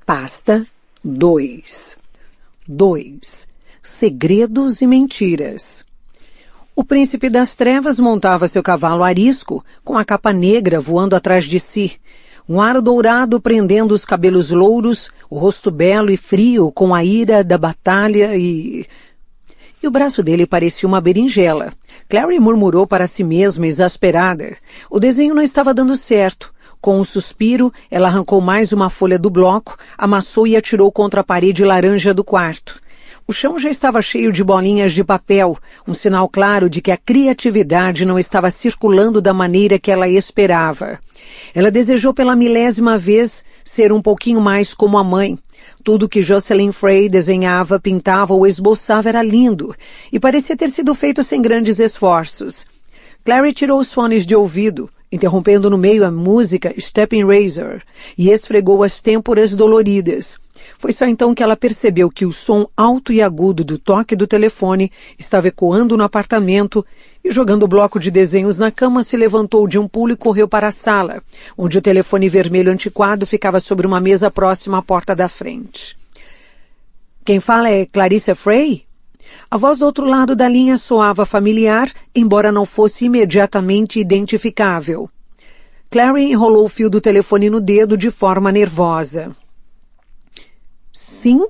Pasta 2. 2. Segredos e mentiras. O príncipe das trevas montava seu cavalo arisco, com a capa negra voando atrás de si, um aro dourado prendendo os cabelos louros, o rosto belo e frio com a ira da batalha e o braço dele parecia uma berinjela. Clary murmurou para si mesma, exasperada. O desenho não estava dando certo. Com um suspiro, ela arrancou mais uma folha do bloco, amassou e atirou contra a parede laranja do quarto. O chão já estava cheio de bolinhas de papel, um sinal claro de que a criatividade não estava circulando da maneira que ela esperava. Ela desejou pela 1000ª vez ser um pouquinho mais como a mãe. Tudo que Jocelyn Frey desenhava, pintava ou esboçava era lindo, e parecia ter sido feito sem grandes esforços. Clary tirou os fones de ouvido, interrompendo no meio a música Stepping Razor, e esfregou as têmporas doloridas. Foi só então que ela percebeu que o som alto e agudo do toque do telefone estava ecoando no apartamento e, jogando o bloco de desenhos na cama, se levantou de um pulo e correu para a sala, onde o telefone vermelho antiquado ficava sobre uma mesa próxima à porta da frente. Quem fala é Clarissa Frey? A voz do outro lado da linha soava familiar, embora não fosse imediatamente identificável. Clary enrolou o fio do telefone no dedo de forma nervosa. Sim?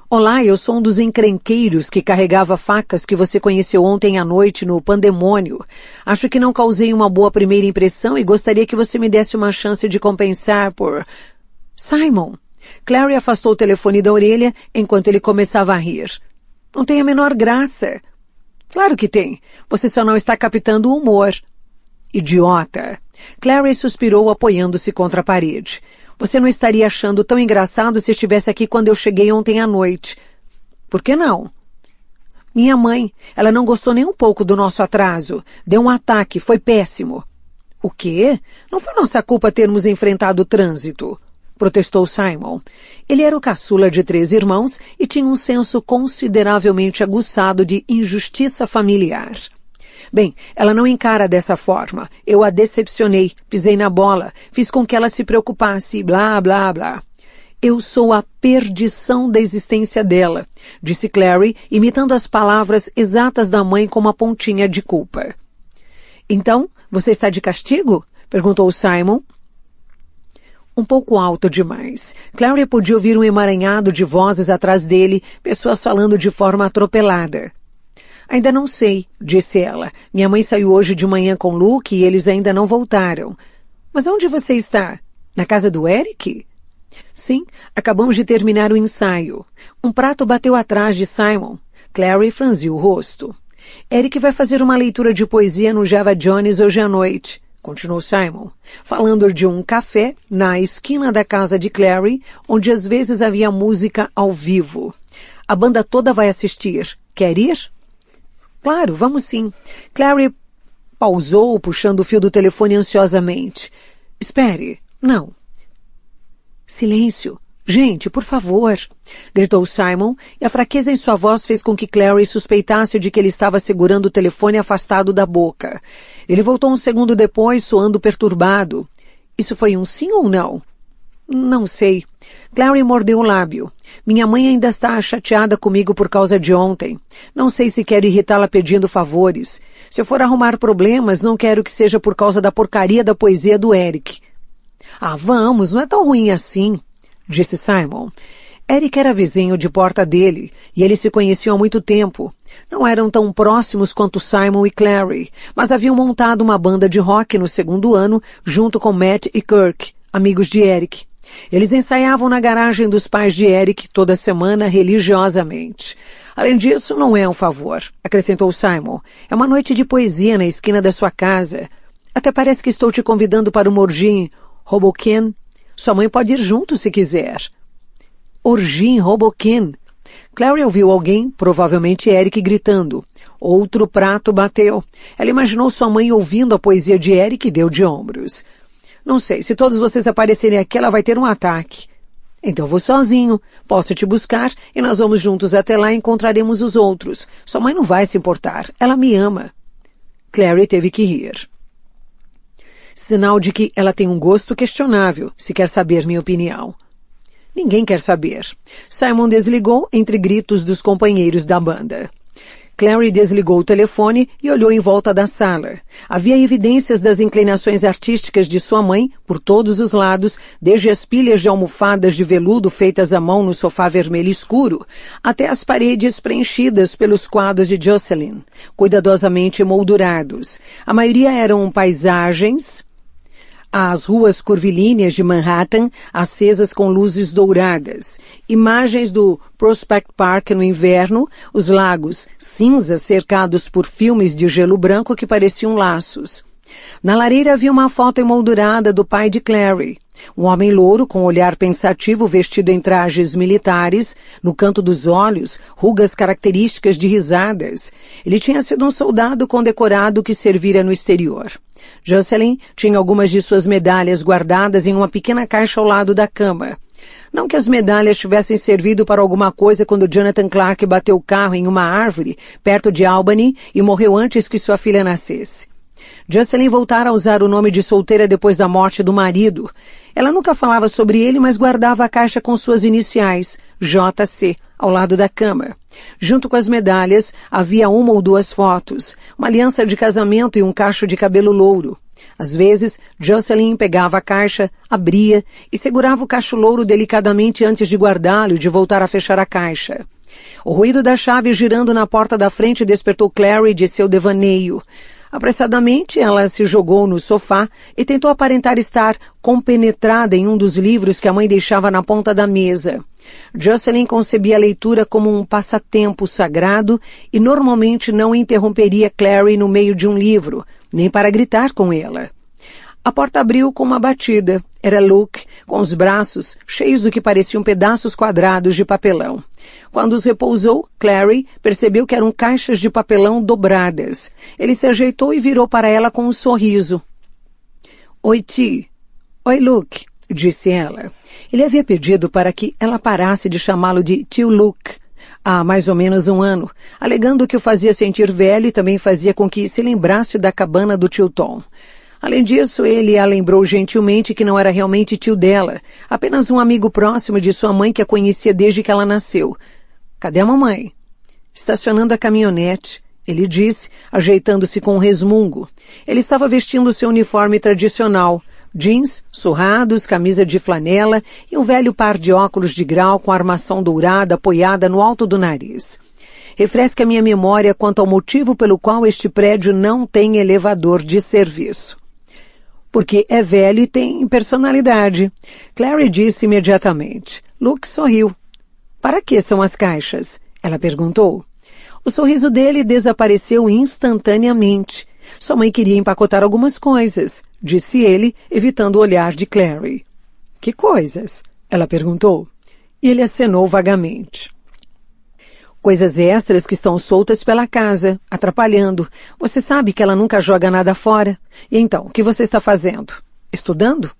Olá, eu sou um dos encrenqueiros que carregava facas que você conheceu ontem à noite no Pandemônio. Acho que não causei uma boa primeira impressão e gostaria que você me desse uma chance de compensar por... Simon! Clary afastou o telefone da orelha enquanto ele começava a rir. Não tem a menor graça. Claro que tem. Você só não está captando o humor. Idiota. Clary suspirou apoiando-se contra a parede. Você não estaria achando tão engraçado se estivesse aqui quando eu cheguei ontem à noite. Por que não? Minha mãe, ela não gostou nem um pouco do nosso atraso. Deu um ataque, foi péssimo. O quê? Não foi nossa culpa termos enfrentado o trânsito, protestou Simon. Ele era o caçula de 3 irmãos e tinha um senso consideravelmente aguçado de injustiça familiar. Bem, ela não encara dessa forma. Eu a decepcionei, pisei na bola, fiz com que ela se preocupasse, blá, blá, blá. Eu sou a perdição da existência dela, disse Clary, imitando as palavras exatas da mãe com uma pontinha de culpa. Então, você está de castigo? Perguntou Simon. Um pouco alto demais. Clary podia ouvir um emaranhado de vozes atrás dele, pessoas falando de forma atropelada. Ainda não sei, disse ela. Minha mãe saiu hoje de manhã com Luke e eles ainda não voltaram. Mas onde você está? Na casa do Eric? Sim, acabamos de terminar o ensaio. Um prato bateu atrás de Simon. Clary franziu o rosto. Eric vai fazer uma leitura de poesia no Java Jones hoje à noite, continuou Simon, falando de um café na esquina da casa de Clary, onde às vezes havia música ao vivo. A banda toda vai assistir. Quer ir? Claro, vamos sim. Clary pausou, puxando o fio do telefone ansiosamente. Espere. Não. Silêncio. Gente, por favor, gritou Simon, e a fraqueza em sua voz fez com que Clary suspeitasse de que ele estava segurando o telefone afastado da boca. Ele voltou um segundo depois, soando perturbado. Isso foi um sim ou não? Não sei. Clary mordeu o lábio. Minha mãe ainda está chateada comigo por causa de ontem. Não sei se quero irritá-la pedindo favores. Se eu for arrumar problemas, não quero que seja por causa da porcaria da poesia do Eric. Ah, vamos, não é tão ruim assim, disse Simon. Eric era vizinho de porta dele, e eles se conheciam há muito tempo. Não eram tão próximos quanto Simon e Clary, mas haviam montado uma banda de rock no 2º ano, junto com Matt e Kirk, amigos de Eric. Eles ensaiavam na garagem dos pais de Eric toda semana religiosamente. Além disso, não é um favor, acrescentou Simon. É uma noite de poesia na esquina da sua casa. Até parece que estou te convidando para uma orgia em Hoboken. Sua mãe pode ir junto se quiser. Orgia em Hoboken. Clary ouviu alguém, provavelmente Eric, gritando. Outro prato bateu. Ela imaginou sua mãe ouvindo a poesia de Eric e deu de ombros. Não sei, se todos vocês aparecerem aqui, ela vai ter um ataque. Então vou sozinho. Posso te buscar e nós vamos juntos até lá e encontraremos os outros. Sua mãe não vai se importar. Ela me ama. Clary teve que rir. Sinal de que ela tem um gosto questionável, se quer saber minha opinião. Ninguém quer saber. Simon desligou entre gritos dos companheiros da banda. Clary desligou o telefone e olhou em volta da sala. Havia evidências das inclinações artísticas de sua mãe por todos os lados, desde as pilhas de almofadas de veludo feitas à mão no sofá vermelho escuro, até as paredes preenchidas pelos quadros de Jocelyn, cuidadosamente emoldurados. A maioria eram paisagens, as ruas curvilíneas de Manhattan acesas com luzes douradas, imagens do Prospect Park no inverno, os lagos cinzas cercados por filmes de gelo branco que pareciam laços. Na lareira havia uma foto emoldurada do pai de Clary, um homem louro com olhar pensativo vestido em trajes militares, no canto dos olhos, rugas características de risadas. Ele tinha sido um soldado condecorado que servira no exterior. Jocelyn tinha algumas de suas medalhas guardadas em uma pequena caixa ao lado da cama. Não que as medalhas tivessem servido para alguma coisa quando Jonathan Clark bateu o carro em uma árvore perto de Albany e morreu antes que sua filha nascesse. Jocelyn voltara a usar o nome de solteira depois da morte do marido. Ela nunca falava sobre ele, mas guardava a caixa com suas iniciais, JC, ao lado da cama. Junto com as medalhas, havia uma ou duas fotos, uma aliança de casamento e um cacho de cabelo louro. Às vezes, Jocelyn pegava a caixa, abria e segurava o cacho louro delicadamente antes de guardá-lo e de voltar a fechar a caixa. O ruído da chave girando na porta da frente despertou Clary de seu devaneio. Apressadamente, ela se jogou no sofá e tentou aparentar estar compenetrada em um dos livros que a mãe deixava na ponta da mesa. Jocelyn concebia a leitura como um passatempo sagrado e normalmente não interromperia Clary no meio de um livro, nem para gritar com ela. A porta abriu com uma batida. Era Luke, com os braços cheios do que pareciam pedaços quadrados de papelão. Quando os repousou, Clary percebeu que eram caixas de papelão dobradas. Ele se ajeitou e virou para ela com um sorriso. Oi, Ti. Oi, Luke, disse ela. Ele havia pedido para que ela parasse de chamá-lo de tio Luke há mais ou menos um ano, alegando que o fazia sentir velho e também fazia com que se lembrasse da cabana do tio Tom. Além disso, ele a lembrou gentilmente que não era realmente tio dela, apenas um amigo próximo de sua mãe que a conhecia desde que ela nasceu. Cadê a mamãe? Estacionando a caminhonete, ele disse, ajeitando-se com um resmungo. Ele estava vestindo seu uniforme tradicional, jeans, surrados, camisa de flanela e um velho par de óculos de grau com armação dourada apoiada no alto do nariz. Refresque a minha memória quanto ao motivo pelo qual este prédio não tem elevador de serviço. Porque é velho e tem personalidade. Clary disse imediatamente. Luke sorriu. Para que são as caixas? Ela perguntou. O sorriso dele desapareceu instantaneamente. Sua mãe queria empacotar algumas coisas, disse ele, evitando o olhar de Clary. Que coisas? Ela perguntou. E ele acenou vagamente. Coisas extras que estão soltas pela casa, atrapalhando. Você sabe que ela nunca joga nada fora. E então, o que você está fazendo? Estudando?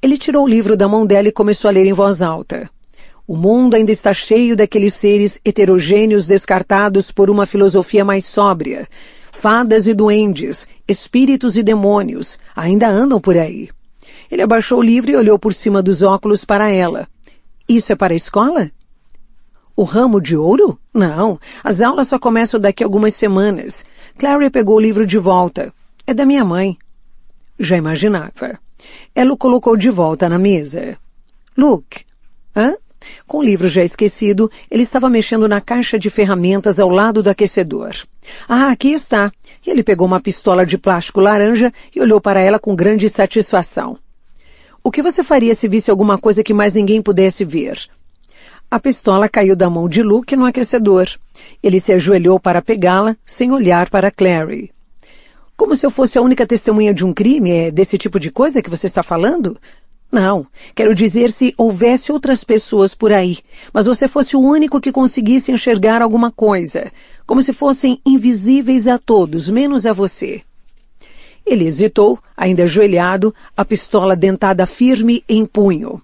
Ele tirou o livro da mão dela e começou a ler em voz alta. O mundo ainda está cheio daqueles seres heterogêneos descartados por uma filosofia mais sóbria. Fadas e duendes, espíritos e demônios, ainda andam por aí. Ele abaixou o livro e olhou por cima dos óculos para ela. Isso é para a escola? O ramo de ouro? Não, as aulas só começam daqui a algumas semanas. Clary pegou o livro de volta. É da minha mãe. Já imaginava. Ela o colocou de volta na mesa. Luke. Hã? Com o livro já esquecido, ele estava mexendo na caixa de ferramentas ao lado do aquecedor. Ah, aqui está. E ele pegou uma pistola de plástico laranja e olhou para ela com grande satisfação. O que você faria se visse alguma coisa que mais ninguém pudesse ver? A pistola caiu da mão de Luke no aquecedor. Ele se ajoelhou para pegá-la, sem olhar para Clary. Como se eu fosse a única testemunha de um crime? É desse tipo de coisa que você está falando? Não, quero dizer se houvesse outras pessoas por aí, mas você fosse o único que conseguisse enxergar alguma coisa, como se fossem invisíveis a todos, menos a você. Ele hesitou, ainda ajoelhado, a pistola dentada firme em punho.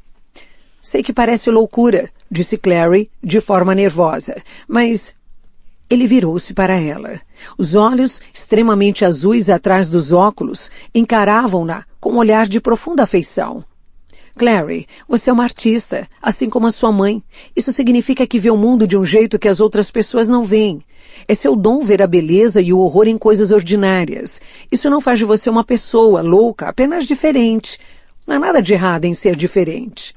Sei que parece loucura, disse Clary, de forma nervosa, mas... Ele virou-se para ela. Os olhos, extremamente azuis atrás dos óculos, encaravam-na com um olhar de profunda afeição. Clary, você é uma artista, assim como a sua mãe. Isso significa que vê o mundo de um jeito que as outras pessoas não veem. É seu dom ver a beleza e o horror em coisas ordinárias. Isso não faz de você uma pessoa louca, apenas diferente. Não há nada de errado em ser diferente.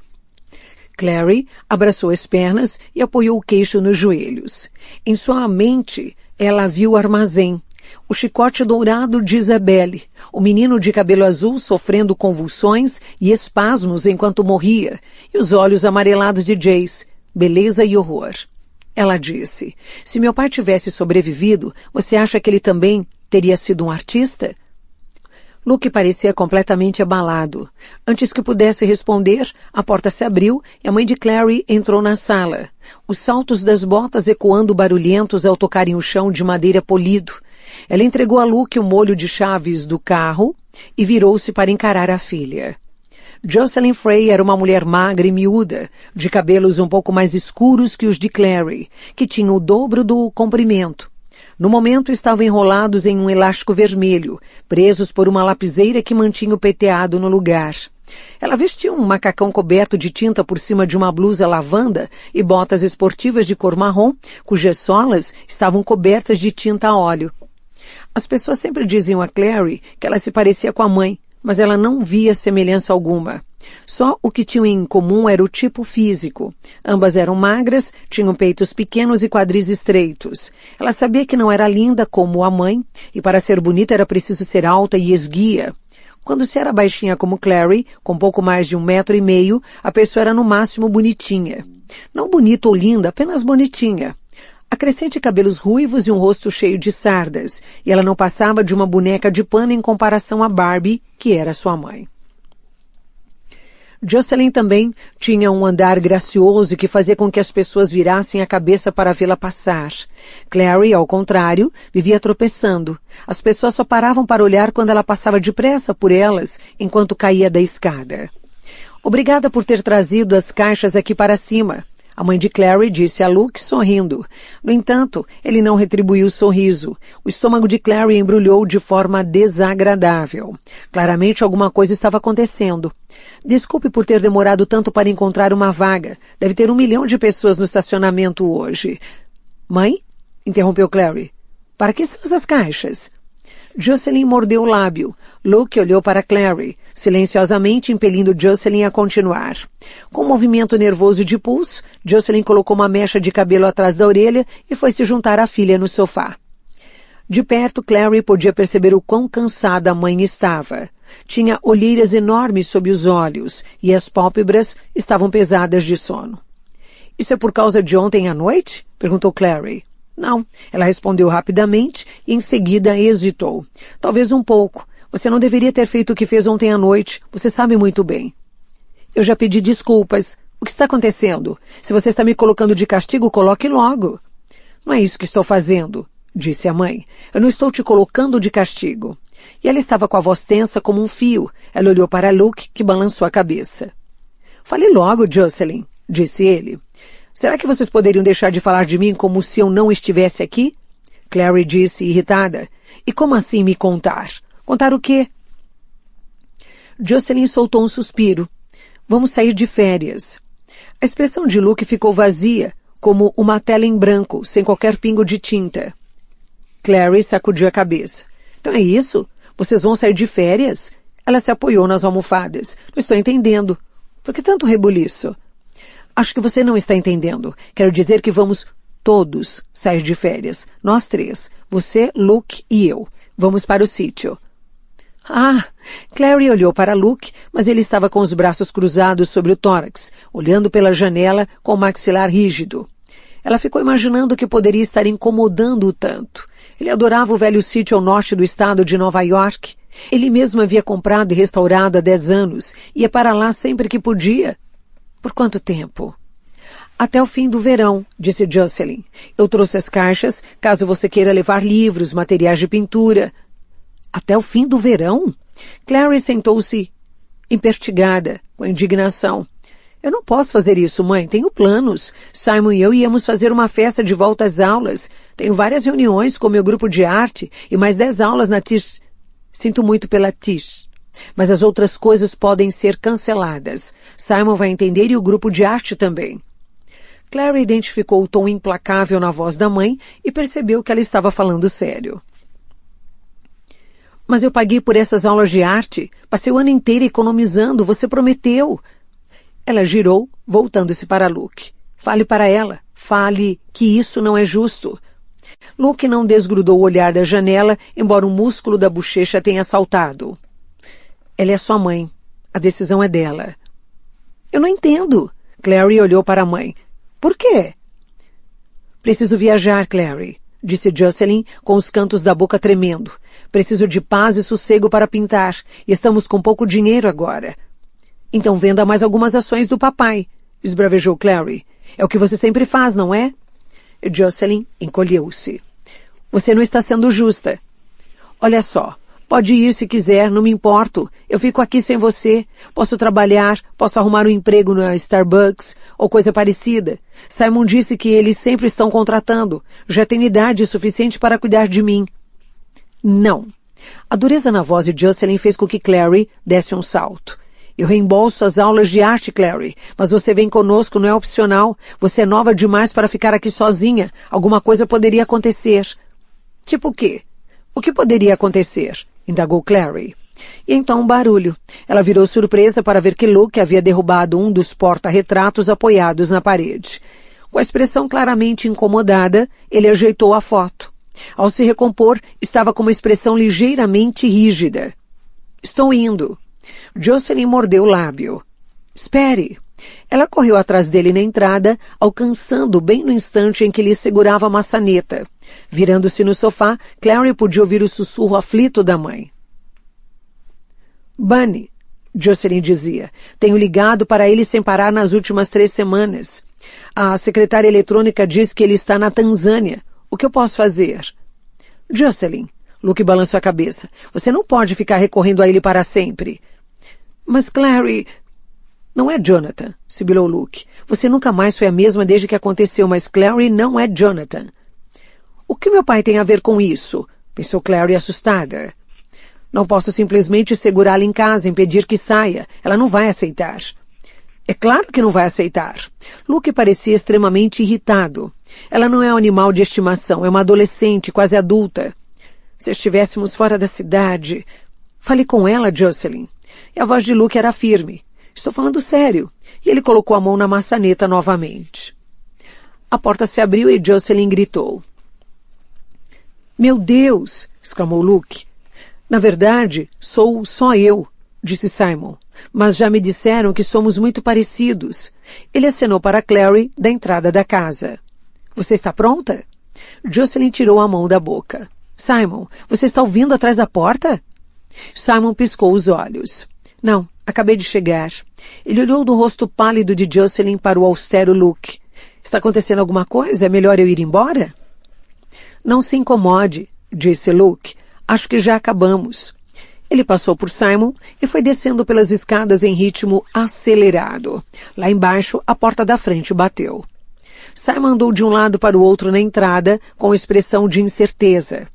Clary abraçou as pernas e apoiou o queixo nos joelhos. Em sua mente, ela viu o armazém, o chicote dourado de Isabelle, o menino de cabelo azul sofrendo convulsões e espasmos enquanto morria, e os olhos amarelados de Jace, beleza e horror. Ela disse, se meu pai tivesse sobrevivido, você acha que ele também teria sido um artista? Luke parecia completamente abalado. Antes que pudesse responder, a porta se abriu e a mãe de Clary entrou na sala. Os saltos das botas ecoando barulhentos ao tocarem o chão de madeira polido. Ela entregou a Luke o molho de chaves do carro e virou-se para encarar a filha. Jocelyn Frey era uma mulher magra e miúda, de cabelos um pouco mais escuros que os de Clary, que tinha o dobro do comprimento. No momento estavam enrolados em um elástico vermelho, presos por uma lapiseira que mantinha o penteado no lugar. Ela vestia um macacão coberto de tinta por cima de uma blusa lavanda e botas esportivas de cor marrom, cujas solas estavam cobertas de tinta a óleo. As pessoas sempre diziam a Clary que ela se parecia com a mãe, mas ela não via semelhança alguma. Só o que tinham em comum era o tipo físico. Ambas eram magras, tinham peitos pequenos e quadris estreitos. Ela sabia que não era linda como a mãe, e para ser bonita era preciso ser alta e esguia. Quando se era baixinha como Clary, com pouco mais de 1,5 metros, a pessoa era no máximo bonitinha. Não bonita ou linda, apenas bonitinha. Acrescente cabelos ruivos e um rosto cheio de sardas, e ela não passava de uma boneca de pano em comparação a Barbie, que era sua mãe. Jocelyn também tinha um andar gracioso que fazia com que as pessoas virassem a cabeça para vê-la passar. Clary, ao contrário, vivia tropeçando. As pessoas só paravam para olhar quando ela passava depressa por elas, enquanto caía da escada. Obrigada por ter trazido as caixas aqui para cima. A mãe de Clary disse a Luke, sorrindo. No entanto, ele não retribuiu o sorriso. O estômago de Clary embrulhou de forma desagradável. Claramente alguma coisa estava acontecendo. Desculpe por ter demorado tanto para encontrar uma vaga. Deve ter 1 milhão de pessoas no estacionamento hoje. Mãe? Interrompeu Clary. Para que são essas caixas? Jocelyn mordeu o lábio. Luke olhou para Clary, silenciosamente impelindo Jocelyn a continuar. Com um movimento nervoso de pulso, Jocelyn colocou uma mecha de cabelo atrás da orelha e foi se juntar à filha no sofá. De perto, Clary podia perceber o quão cansada a mãe estava. Tinha olheiras enormes sob os olhos e as pálpebras estavam pesadas de sono. Isso é por causa de ontem à noite? Perguntou Clary. Não, ela respondeu rapidamente e em seguida hesitou. Talvez um pouco. Você não deveria ter feito o que fez ontem à noite. Você sabe muito bem. Eu já pedi desculpas. O que está acontecendo? Se você está me colocando de castigo, coloque logo. Não é isso que estou fazendo, disse a mãe. Eu não estou te colocando de castigo. E ela estava com a voz tensa como um fio. Ela olhou para Luke, que balançou a cabeça. Fale logo, Jocelyn, disse ele. Será que vocês poderiam deixar de falar de mim como se eu não estivesse aqui? Clary disse, irritada. E como assim me contar? Contar o quê? Jocelyn soltou um suspiro. Vamos sair de férias. A expressão de Luke ficou vazia, como uma tela em branco, sem qualquer pingo de tinta. Clary sacudiu a cabeça. Então é isso? Vocês vão sair de férias? Ela se apoiou nas almofadas. Não estou entendendo. Por que tanto rebuliço? Acho que você não está entendendo. Quero dizer que vamos todos sair de férias. Nós 3. Você, Luke e eu. Vamos para o sítio. Ah! Clary olhou para Luke, mas ele estava com os braços cruzados sobre o tórax, olhando pela janela com o maxilar rígido. Ela ficou imaginando que poderia estar incomodando-o tanto. Ele adorava o velho sítio ao norte do estado de Nova York. Ele mesmo havia comprado e restaurado há 10 anos. Ia para lá sempre que podia. Por quanto tempo? Até o fim do verão, disse Jocelyn. Eu trouxe as caixas, caso você queira levar livros, materiais de pintura. Até o fim do verão? Clary sentou-se empertigada, com indignação. Eu não posso fazer isso, mãe. Tenho planos. Simon e eu íamos fazer uma festa de volta às aulas. Tenho várias reuniões com meu grupo de arte e mais 10 aulas na Tisch. Sinto muito pela Tisch. Mas as outras coisas podem ser canceladas. Simon vai entender e o grupo de arte também. Clary identificou o tom implacável na voz da mãe e percebeu que ela estava falando sério. Mas eu paguei por essas aulas de arte. Passei o ano inteiro economizando. Você prometeu. Ela girou, voltando-se para Luke. Fale para ela. Fale que isso não é justo. Luke não desgrudou o olhar da janela, embora o músculo da bochecha tenha saltado. Ela é sua mãe. A decisão é dela. Eu não entendo. Clary olhou para a mãe. Por quê? Preciso viajar, Clary, disse Jocelyn, com os cantos da boca tremendo. Preciso de paz e sossego para pintar, e estamos com pouco dinheiro agora. Então venda mais algumas ações do papai, esbravejou Clary. É o que você sempre faz, não é? Jocelyn encolheu-se. Você não está sendo justa. Olha só, pode ir se quiser, não me importo. Eu fico aqui sem você. Posso trabalhar, posso arrumar um emprego na Starbucks ou coisa parecida. Simon disse que eles sempre estão contratando. Já tem idade suficiente para cuidar de mim. Não. A dureza na voz de Jocelyn fez com que Clary desse um salto. Eu reembolso as aulas de arte, Clary, mas você vem conosco, não é opcional. Você é nova demais para ficar aqui sozinha. Alguma coisa poderia acontecer. Tipo o quê? O que poderia acontecer? Indagou Clary. E então um barulho. Ela virou surpresa para ver que Luke havia derrubado um dos porta-retratos apoiados na parede. Com a expressão claramente incomodada, ele ajeitou a foto. Ao se recompor, estava com uma expressão ligeiramente rígida. Estou indo. Jocelyn mordeu o lábio. Espere. Ela correu atrás dele na entrada, alcançando bem no instante em que lhe segurava a maçaneta. Virando-se no sofá, Clary podia ouvir o sussurro aflito da mãe. Bunny, Jocelyn dizia, tenho ligado para ele sem parar nas últimas 3 semanas. A secretária eletrônica diz que ele está na Tanzânia. O que eu posso fazer? Jocelyn, Luke balançou a cabeça. Você não pode ficar recorrendo a ele para sempre. Mas Clary... Não é Jonathan, sibilou Luke. Você nunca mais foi a mesma desde que aconteceu, mas Clary não é Jonathan. O que meu pai tem a ver com isso? Pensou Clary assustada. Não posso simplesmente segurá-la em casa, impedir que saia. Ela não vai aceitar. É claro que não vai aceitar. Luke parecia extremamente irritado. Ela não é um animal de estimação, é uma adolescente, quase adulta. Se estivéssemos fora da cidade... Fale com ela, Jocelyn. E a voz de Luke era firme. Estou falando sério. E ele colocou a mão na maçaneta novamente. A porta se abriu e Jocelyn gritou. Meu Deus! Exclamou Luke. Na verdade, sou só eu, disse Simon. Mas já me disseram que somos muito parecidos. Ele acenou para Clary da entrada da casa. Você está pronta? Jocelyn tirou a mão da boca. Simon, você está ouvindo atrás da porta? Simon piscou os olhos. Não, acabei de chegar. Ele olhou do rosto pálido de Jocelyn para o austero Luke. Está acontecendo alguma coisa? É melhor eu ir embora? Não se incomode, disse Luke. Acho que já acabamos. Ele passou por Simon e foi descendo pelas escadas em ritmo acelerado. Lá embaixo, a porta da frente bateu. Simon andou de um lado para o outro na entrada, com expressão de incerteza.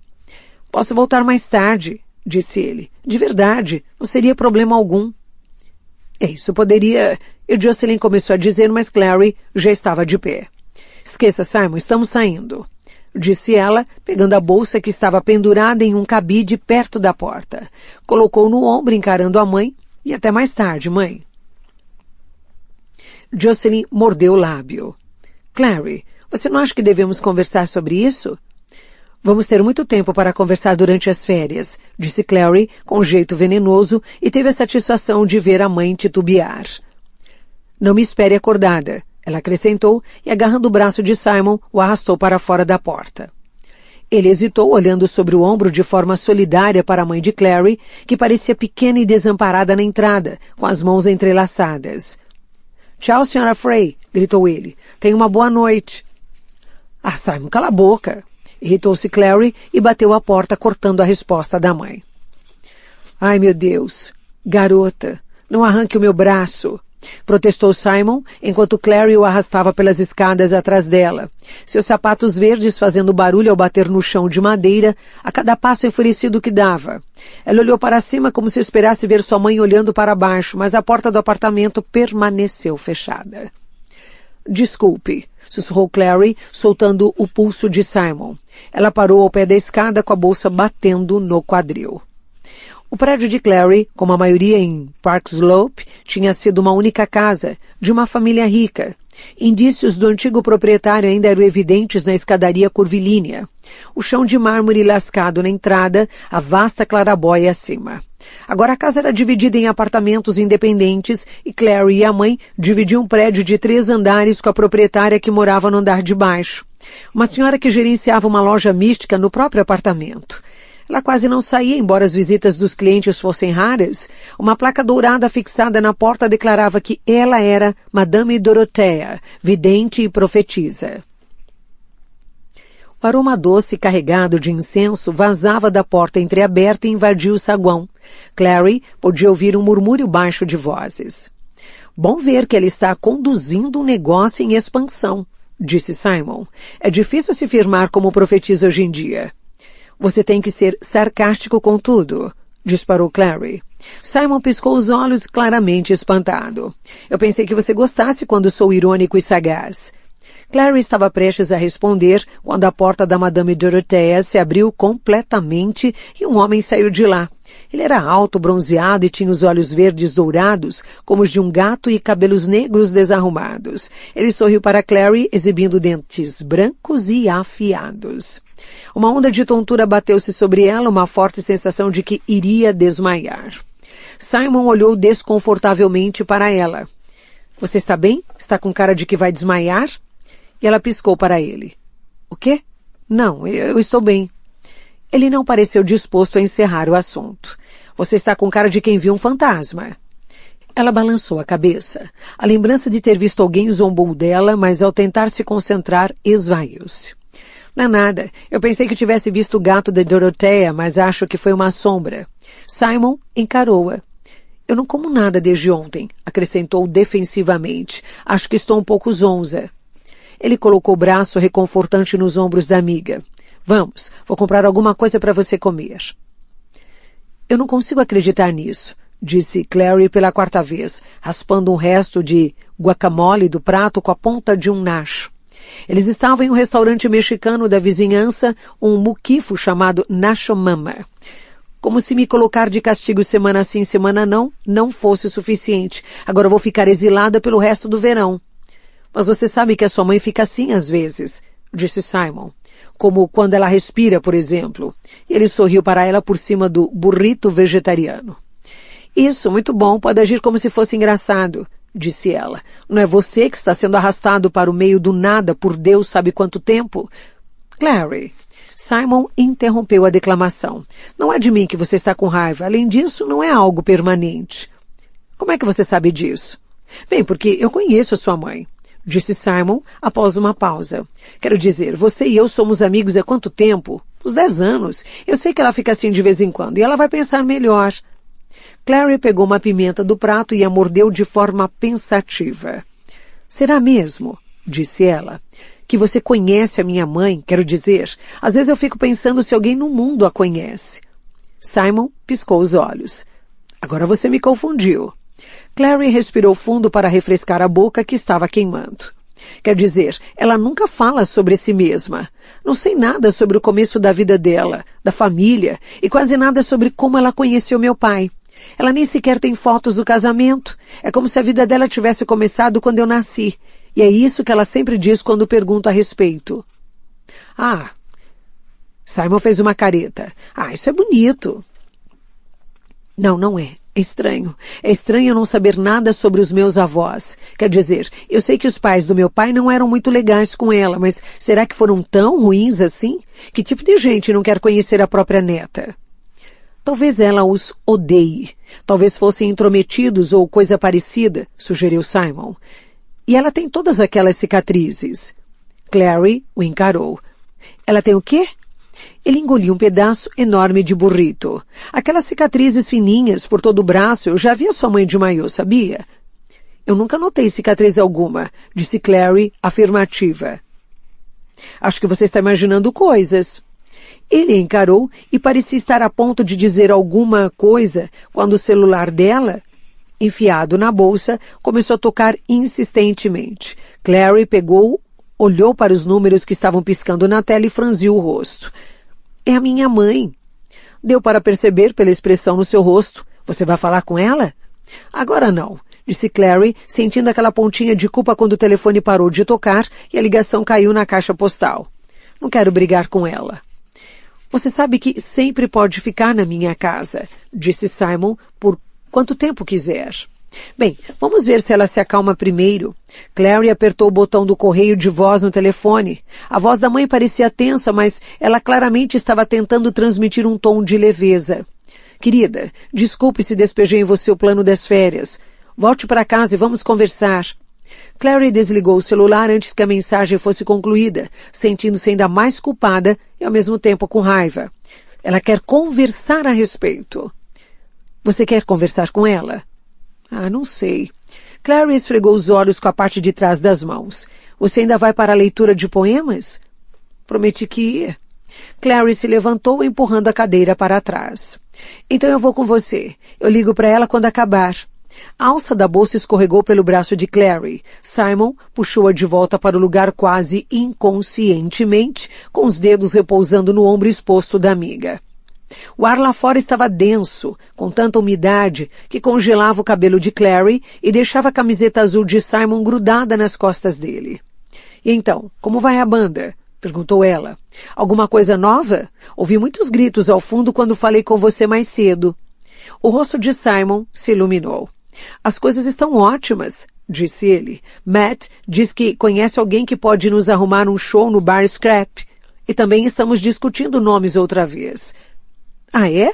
Posso voltar mais tarde, disse ele. De verdade, não seria problema algum. Isso poderia... E Jocelyn começou a dizer, mas Clary já estava de pé. Esqueça, Simon, estamos saindo, disse ela, pegando a bolsa que estava pendurada em um cabide perto da porta. Colocou no ombro, encarando a mãe, e até mais tarde, mãe. Jocelyn mordeu o lábio. Clary, você não acha que devemos conversar sobre isso? Vamos ter muito tempo para conversar durante as férias, disse Clary, com um jeito venenoso, e teve a satisfação de ver a mãe titubear. Não me espere acordada, ela acrescentou, e agarrando o braço de Simon, o arrastou para fora da porta. Ele hesitou, olhando sobre o ombro de forma solidária para a mãe de Clary, que parecia pequena e desamparada na entrada, com as mãos entrelaçadas. Tchau, Sra. Frey, gritou ele. Tenha uma boa noite. Ah, Simon, cala a boca. Irritou-se Clary e bateu a porta, cortando a resposta da mãe. Ai, meu Deus. Garota, não arranque o meu braço. protestou Simon, enquanto Clary o arrastava pelas escadas atrás dela, seus sapatos verdes fazendo barulho ao bater no chão de madeira a cada passo enfurecido que dava. Ela olhou para cima como se esperasse ver sua mãe olhando para baixo, mas a porta do apartamento permaneceu fechada. Desculpe, sussurrou Clary, soltando o pulso de Simon. Ela parou ao pé da escada com a bolsa batendo no quadril. O prédio de Clary, como a maioria em Park Slope, tinha sido uma única casa, de uma família rica. Indícios do antigo proprietário ainda eram evidentes na escadaria curvilínea. O chão de mármore lascado na entrada, a vasta clarabóia acima. Agora a casa era dividida em apartamentos independentes e Clary e a mãe dividiam um prédio de 3 andares com a proprietária que morava no andar de baixo. Uma senhora que gerenciava uma loja mística no próprio apartamento. Ela quase não saía, embora as visitas dos clientes fossem raras. Uma placa dourada fixada na porta declarava que ela era Madame Dorothea, vidente e profetisa. O aroma doce carregado de incenso vazava da porta entreaberta e invadia o saguão. Clary podia ouvir um murmúrio baixo de vozes. Bom ver que ela está conduzindo um negócio em expansão, disse Simon. É difícil se firmar como profetisa hoje em dia. Você tem que ser sarcástico com tudo, disparou Clary. Simon piscou os olhos claramente espantado. Eu pensei que você gostasse quando sou irônico e sagaz. Clary estava prestes a responder quando a porta da Madame Dorothea se abriu completamente e um homem saiu de lá. Ele era alto, bronzeado e tinha os olhos verdes dourados, como os de um gato, e cabelos negros desarrumados. Ele sorriu para Clary, exibindo dentes brancos e afiados. Uma onda de tontura bateu-se sobre ela, uma forte sensação de que iria desmaiar. Simon olhou desconfortavelmente para ela. Você está bem? Está com cara de que vai desmaiar? E ela piscou para ele. O quê? Não, eu estou bem. Ele não pareceu disposto a encerrar o assunto. Você está com cara de quem viu um fantasma. Ela balançou a cabeça. A lembrança de ter visto alguém zombou dela, mas ao tentar se concentrar, esvaiu-se. Não é nada. Eu pensei que tivesse visto o gato de Dorothea, mas acho que foi uma sombra. Simon encarou-a. Eu não como nada desde ontem, acrescentou defensivamente. Acho que estou um pouco zonza. Ele colocou o braço reconfortante nos ombros da amiga. Vamos, vou comprar alguma coisa para você comer. Eu não consigo acreditar nisso, disse Clary pela 4ª vez, raspando um resto de guacamole do prato com a ponta de um nacho. Eles estavam em um restaurante mexicano da vizinhança, um muquifo chamado Nacho Mama. Como se me colocar de castigo semana sim, semana não fosse suficiente. Agora eu vou ficar exilada pelo resto do verão. Mas você sabe que a sua mãe fica assim às vezes, disse Simon. Como quando ela respira, por exemplo. E ele sorriu para ela por cima do burrito vegetariano. Isso, muito bom, pode agir como se fosse engraçado, disse ela. Não é você que está sendo arrastado para o meio do nada por Deus sabe quanto tempo? Clary. Simon interrompeu a declamação. Não é de mim que você está com raiva. Além disso, não é algo permanente. Como é que você sabe disso? Bem, porque eu conheço a sua mãe, disse Simon após uma pausa. Quero dizer, você e eu somos amigos há quanto tempo? Uns 10 anos. Eu sei que ela fica assim de vez em quando e ela vai pensar melhor. Clary pegou uma pimenta do prato e a mordeu de forma pensativa. Será mesmo? Disse ela. Que você conhece a minha mãe, quero dizer. Às vezes eu fico pensando se alguém no mundo a conhece. Simon piscou os olhos. Agora você me confundiu. Clary respirou fundo para refrescar a boca que estava queimando. Quer dizer, ela nunca fala sobre si mesma. Não sei nada sobre o começo da vida dela, da família, e quase nada sobre como ela conheceu meu pai. Ela nem sequer tem fotos do casamento. É como se a vida dela tivesse começado quando eu nasci. E é isso que ela sempre diz quando pergunto a respeito. Ah, Simon fez uma careta. Ah, isso é bonito. Não, não é. É estranho. É estranho eu não saber nada sobre os meus avós. Quer dizer, eu sei que os pais do meu pai não eram muito legais com ela, mas será que foram tão ruins assim? Que tipo de gente não quer conhecer a própria neta? Talvez ela os odeie. Talvez fossem intrometidos ou coisa parecida, sugeriu Simon. E ela tem todas aquelas cicatrizes. Clary o encarou. Ela tem o quê? Ele engoliu um pedaço enorme de burrito. Aquelas cicatrizes fininhas por todo o braço, eu já vi a sua mãe de maiô, sabia? Eu nunca notei cicatriz alguma, disse Clary, afirmativa. Acho que você está imaginando coisas. Ele encarou e parecia estar a ponto de dizer alguma coisa quando o celular dela, enfiado na bolsa, começou a tocar insistentemente. Clary pegou, olhou para os números que estavam piscando na tela e franziu o rosto. É a minha mãe. Deu para perceber pela expressão no seu rosto. Você vai falar com ela? Agora não, disse Clary, sentindo aquela pontinha de culpa quando o telefone parou de tocar e a ligação caiu na caixa postal. Não quero brigar com ela. Você sabe que sempre pode ficar na minha casa, disse Simon, por quanto tempo quiser. Bem, vamos ver se ela se acalma primeiro. Clary apertou o botão do correio de voz no telefone. A voz da mãe parecia tensa, mas ela claramente estava tentando transmitir um tom de leveza. Querida, desculpe se despejei em você o plano das férias. Volte para casa e vamos conversar. Clary desligou o celular antes que a mensagem fosse concluída, sentindo-se ainda mais culpada e ao mesmo tempo com raiva. Ela quer conversar a respeito. Você quer conversar com ela? Ah, não sei. Clary esfregou os olhos com a parte de trás das mãos. Você ainda vai para a leitura de poemas? Prometi que ia. Clary se levantou, empurrando a cadeira para trás. Então eu vou com você. Eu ligo para ela quando acabar. A alça da bolsa escorregou pelo braço de Clary. Simon puxou-a de volta para o lugar quase inconscientemente, com os dedos repousando no ombro exposto da amiga. O ar lá fora estava denso, com tanta umidade, que congelava o cabelo de Clary e deixava a camiseta azul de Simon grudada nas costas dele. E então, como vai a banda? Perguntou ela. Alguma coisa nova? Ouvi muitos gritos ao fundo quando falei com você mais cedo. O rosto de Simon se iluminou. As coisas estão ótimas, disse ele. Matt diz que conhece alguém que pode nos arrumar um show no Bar Scrap. E também estamos discutindo nomes outra vez. Ah, é?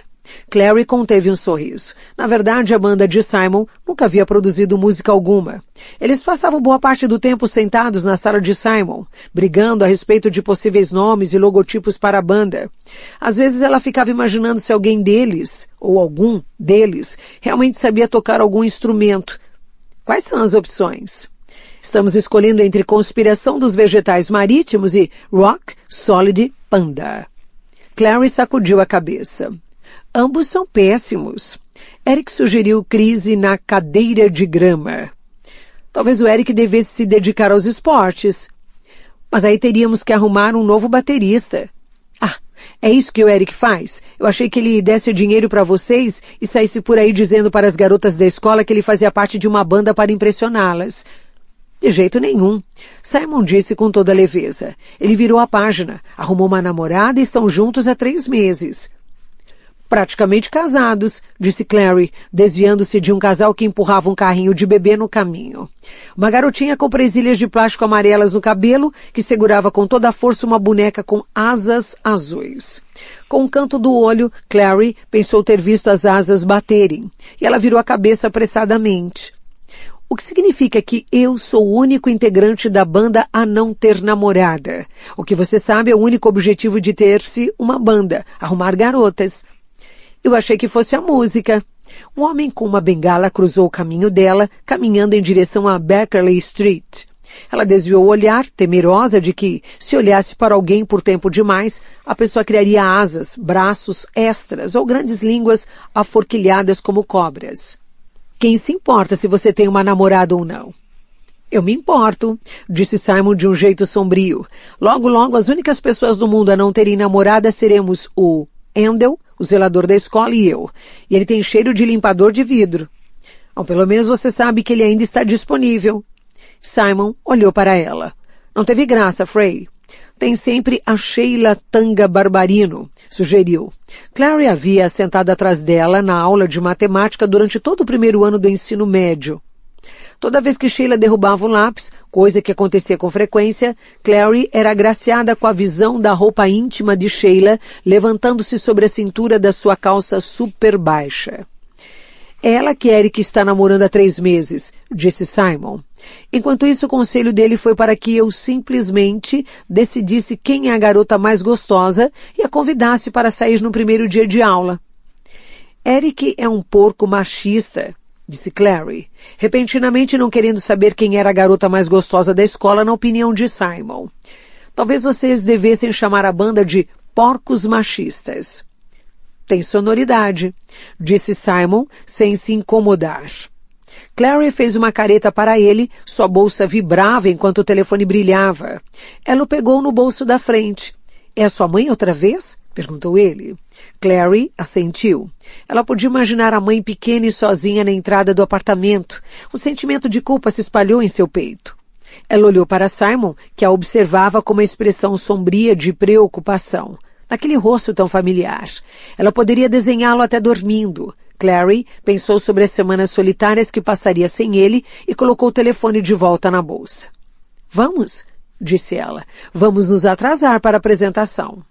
Clary conteve um sorriso. Na verdade, a banda de Simon nunca havia produzido música alguma. Eles passavam boa parte do tempo sentados na sala de Simon, brigando a respeito de possíveis nomes e logotipos para a banda. Às vezes ela ficava imaginando se alguém deles, ou algum deles, realmente sabia tocar algum instrumento. Quais são as opções? Estamos escolhendo entre Conspiração dos Vegetais Marítimos e Rock Solid Panda. Clary sacudiu a cabeça. Ambos são péssimos. Eric sugeriu crise na cadeira de grama. Talvez o Eric devesse se dedicar aos esportes. Mas aí teríamos que arrumar um novo baterista. Ah, é isso que o Eric faz? Eu achei que ele desse dinheiro para vocês e saísse por aí dizendo para as garotas da escola que ele fazia parte de uma banda para impressioná-las. De jeito nenhum. Simon disse com toda leveza. Ele virou a página, arrumou uma namorada e estão juntos há 3 meses. Praticamente casados, disse Clary, desviando-se de um casal que empurrava um carrinho de bebê no caminho. Uma garotinha com presilhas de plástico amarelas no cabelo, que segurava com toda a força uma boneca com asas azuis. Com um canto do olho, Clary pensou ter visto as asas baterem, e ela virou a cabeça apressadamente. O que significa que eu sou o único integrante da banda a não ter namorada. O que você sabe é o único objetivo de ter-se uma banda, arrumar garotas. Eu achei que fosse a música. Um homem com uma bengala cruzou o caminho dela, caminhando em direção a Berkeley Street. Ela desviou o olhar, temerosa de que, se olhasse para alguém por tempo demais, a pessoa criaria asas, braços extras ou grandes línguas aforquilhadas como cobras. Quem se importa se você tem uma namorada ou não? Eu me importo, disse Simon de um jeito sombrio. Logo, logo, as únicas pessoas do mundo a não terem namorada seremos o Endel, o zelador da escola e eu. E ele tem cheiro de limpador de vidro. Ou pelo menos você sabe que ele ainda está disponível. Simon olhou para ela. Não teve graça, Frey. Tem sempre a Sheila Tanga Barbarino, sugeriu. Clary havia sentado atrás dela na aula de matemática durante todo o primeiro ano do ensino médio. Toda vez que Sheila derrubava o lápis, coisa que acontecia com frequência, Clary era agraciada com a visão da roupa íntima de Sheila levantando-se sobre a cintura da sua calça super baixa. Ela que Eric está namorando há 3 meses, disse Simon. Enquanto isso, o conselho dele foi para que eu simplesmente decidisse quem é a garota mais gostosa e a convidasse para sair no primeiro dia de aula. Eric é um porco machista, disse Clary, repentinamente não querendo saber quem era a garota mais gostosa da escola na opinião de Simon. Talvez vocês devessem chamar a banda de Porcos Machistas. Tem sonoridade, disse Simon, sem se incomodar. Clary fez uma careta para ele, sua bolsa vibrava enquanto o telefone brilhava. Ela o pegou no bolso da frente. É a sua mãe outra vez? Perguntou ele. Clary assentiu. Ela podia imaginar a mãe pequena e sozinha na entrada do apartamento. Um sentimento de culpa se espalhou em seu peito. Ela olhou para Simon, que a observava com uma expressão sombria de preocupação. Naquele rosto tão familiar. Ela poderia desenhá-lo até dormindo. Clary pensou sobre as semanas solitárias que passaria sem ele e colocou o telefone de volta na bolsa. Vamos, disse ela. Vamos nos atrasar para a apresentação.